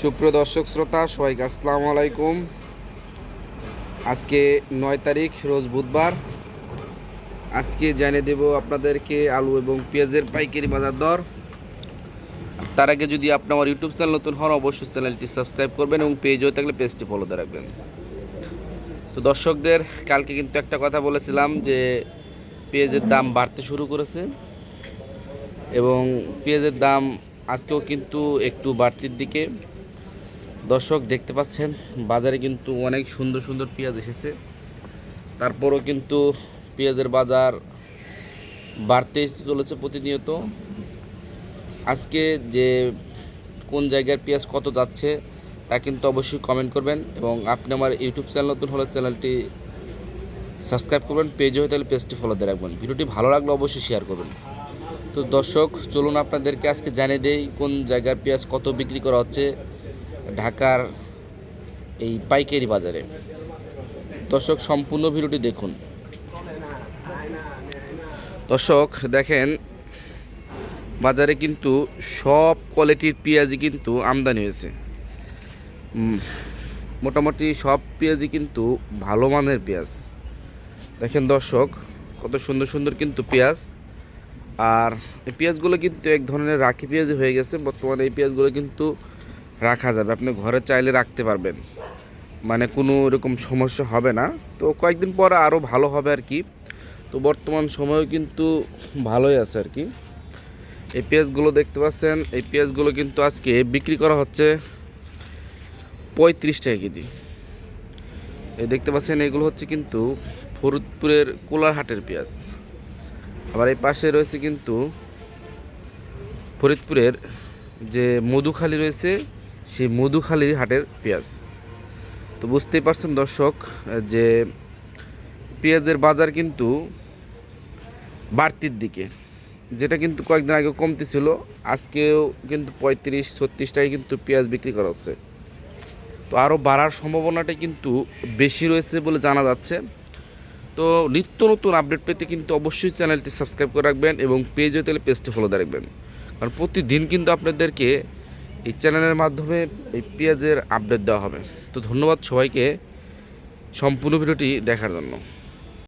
সুপ্রিয় দর্শক শ্রোতা সবাইকে আসসালামু আলাইকুম। আজকে 9 তারিখ রোজ বুধবার। আজকে জানিয়ে দেব আপনাদেরকে আলু এবং পেঁয়াজের পাইকারি বাজার দর। তার আগে যদি আপনি আমার ইউটিউব চ্যানেল নতুন হন অবশ্যই চ্যানেলটি সাবস্ক্রাইব করবেন এবং পেজ হয়ে থাকলে পেজটি ফলো দিয়ে রাখবেন। তো দর্শকদের কালকে কিন্তু একটা কথা বলেছিলাম যে পেঁয়াজের দাম বাড়তে শুরু করেছে এবং পেঁয়াজের দাম আজকেও কিন্তু একটু বাড়তির দিকে। দর্শক দেখতে পাচ্ছেন বাজারে কিন্তু অনেক সুন্দর সুন্দর পেঁয়াজ এসেছে, তারপরও কিন্তু পেঁয়াজের বাজার বাড়তে চলেছে প্রতিনিয়ত। আজকে যে কোন জায়গার পেঁয়াজ কত যাচ্ছে তা কিন্তু অবশ্যই কমেন্ট করবেন এবং আপনি আমার ইউটিউব চ্যানেল নতুন হলে চ্যানেলটি সাবস্ক্রাইব করবেন, পেজে হয়ে তাহলে পেজটি ফলো দিয়ে রাখবেন। ভিডিওটি ভালো লাগলে অবশ্যই শেয়ার করবেন। তো দর্শক চলুন আপনাদেরকে আজকে জানিয়ে দেই কোন জায়গার পেঁয়াজ কত বিক্রি করা হচ্ছে ঢাকার এই পাইকারি বাজারে। দর্শক সম্পূর্ণ ভিডিওটি দেখুন। দর্শক দেখেন বাজারে কিন্তু সব কোয়ালিটির পেঁয়াজই কিন্তু আমদানি হয়েছে। মোটামুটি সব পেঁয়াজই কিন্তু ভালো মানের পেঁয়াজ। দেখেন দর্শক কত সুন্দর সুন্দর কিন্তু পেঁয়াজ। আর এই পেঁয়াজগুলো কিন্তু এক ধরনের রাখি পেঁয়াজ হয়ে গেছে। বর্তমানে এই পেঁয়াজগুলো কিন্তু রাখা যাবে, আপনি ঘরে চাইলে রাখতে পারবেন, মানে কোনো এরকম সমস্যা হবে না। তো কয়েকদিন পরে আরও ভালো হবে আর কি। তো বর্তমান সময়ও কিন্তু ভালোই আছে আর কি। এই পেঁয়াজগুলো দেখতে পাচ্ছেন, এই পেঁয়াজগুলো কিন্তু আজকে বিক্রি করা হচ্ছে 35 টাকা কেজি। এই দেখতে পাচ্ছেন এগুলো হচ্ছে কিন্তু ফরিদপুরের কোলারহাটের পেঁয়াজ। আবার এই পাশে রয়েছে কিন্তু ফরিদপুরের যে মধুখালী রয়েছে সেই মধুখালী হাটের পেঁয়াজ। তো বুঝতেই পারছেন দর্শক যে পেঁয়াজের বাজার কিন্তু বাড়তির দিকে, যেটা কিন্তু কয়েকদিন আগে কমতি ছিল, আজকেও কিন্তু 35-36 টাকায় কিন্তু পেঁয়াজ বিক্রি করা হচ্ছে। তো আরও বাড়ার সম্ভাবনাটা কিন্তু বেশি রয়েছে বলে জানা যাচ্ছে। তো নিত্য নতুন আপডেট পেতে কিন্তু অবশ্যই চ্যানেলটি সাবস্ক্রাইব করে রাখবেন এবং পেজে তাহলে পেজটি ফলো দিয়ে রাখবেন, কারণ প্রতিদিন কিন্তু আপনাদেরকে এই চ্যানেলের মাধ্যমে এই পেঁয়াজের আপডেট দেওয়া হবে। তো ধন্যবাদ সবাইকে সম্পূর্ণ ভিডিওটি দেখার জন্য।